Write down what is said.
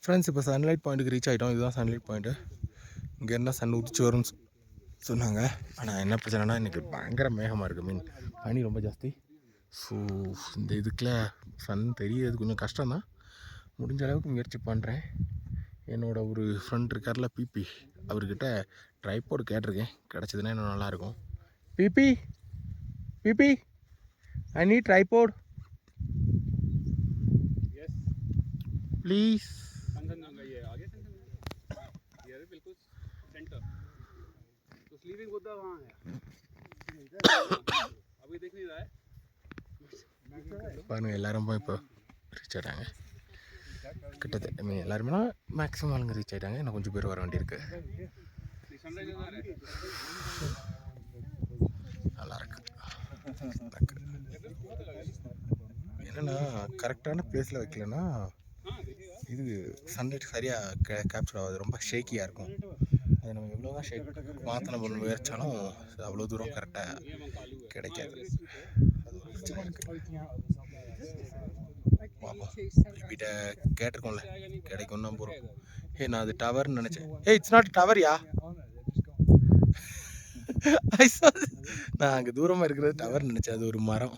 Friends இப்போ sunlight பாயிண்ட்டுக்கு reach ஆகிட்டோம். இதுதான் சன்லைட் பாயிண்ட்டு. இங்கே இருந்தால் சன் உதிச்சு வரும்னு சொன்னாங்க. ஆனால் என்ன பிரச்சனைனா இன்றைக்கி பயங்கர மேகமாக இருக்குது. மீன் பனி ரொம்ப ஜாஸ்தி. ஸோ இந்த இதுக்குள்ள சன் தெரியாது, கொஞ்சம் கஷ்டம்தான். முடிஞ்ச அளவுக்கு முயற்சி பண்ணுறேன். என்னோடய ஒரு ஃப்ரெண்ட் இருக்கார்ல பிபி, அவர்கிட்ட ட்ரைபாட் கேட்டிருக்கேன். கிடச்சதுன்னா இன்னும் நல்லாயிருக்கும். பிபி பிபி ஐ நீட் ட்ரைபாட் प्लीज। ये आगे ये बिल्कुल सेंटर तो स्लीविंग होता वहाँ है अभी देख नहीं रहा है பாருங்க. எல்லாரும் இப்போ ரீச் ஆகிட்டாங்க. கிட்டத்தட்ட எல்லாருமே மேக்ஸிமம் ஆளுங்க ரீச் ஆகிட்டாங்க. இன்னும் கொஞ்சம் பேர் வர வேண்டியிருக்கு. நல்லா இருக்கு. என்னன்னா கரெக்டான பிளேஸில் வைக்கலன்னா இது சன்லைட் சரியாக கேப்சர் ஆகாது. ரொம்ப ஷேக்கியாக இருக்கும். அதை நம்ம எவ்வளோ தான் ஷேக் மாற்றின பண்ண முயற்சாலும் அவ்வளோ தூரம் கரெக்டாக கிடைக்காது. அது ஒரு பிரச்சனை இருக்குது. பார்ப்போம். இப்படிட்ட கேட்டிருக்கோம்ல, கிடைக்கும் தான் போகிறோம். நான் அது டவர்னு நினச்சேன். இட்ஸ் நாட் டவர் யா. நான் அங்கே தூரமாக இருக்கிறது டவர் நினச்சேன். அது ஒரு மரம்.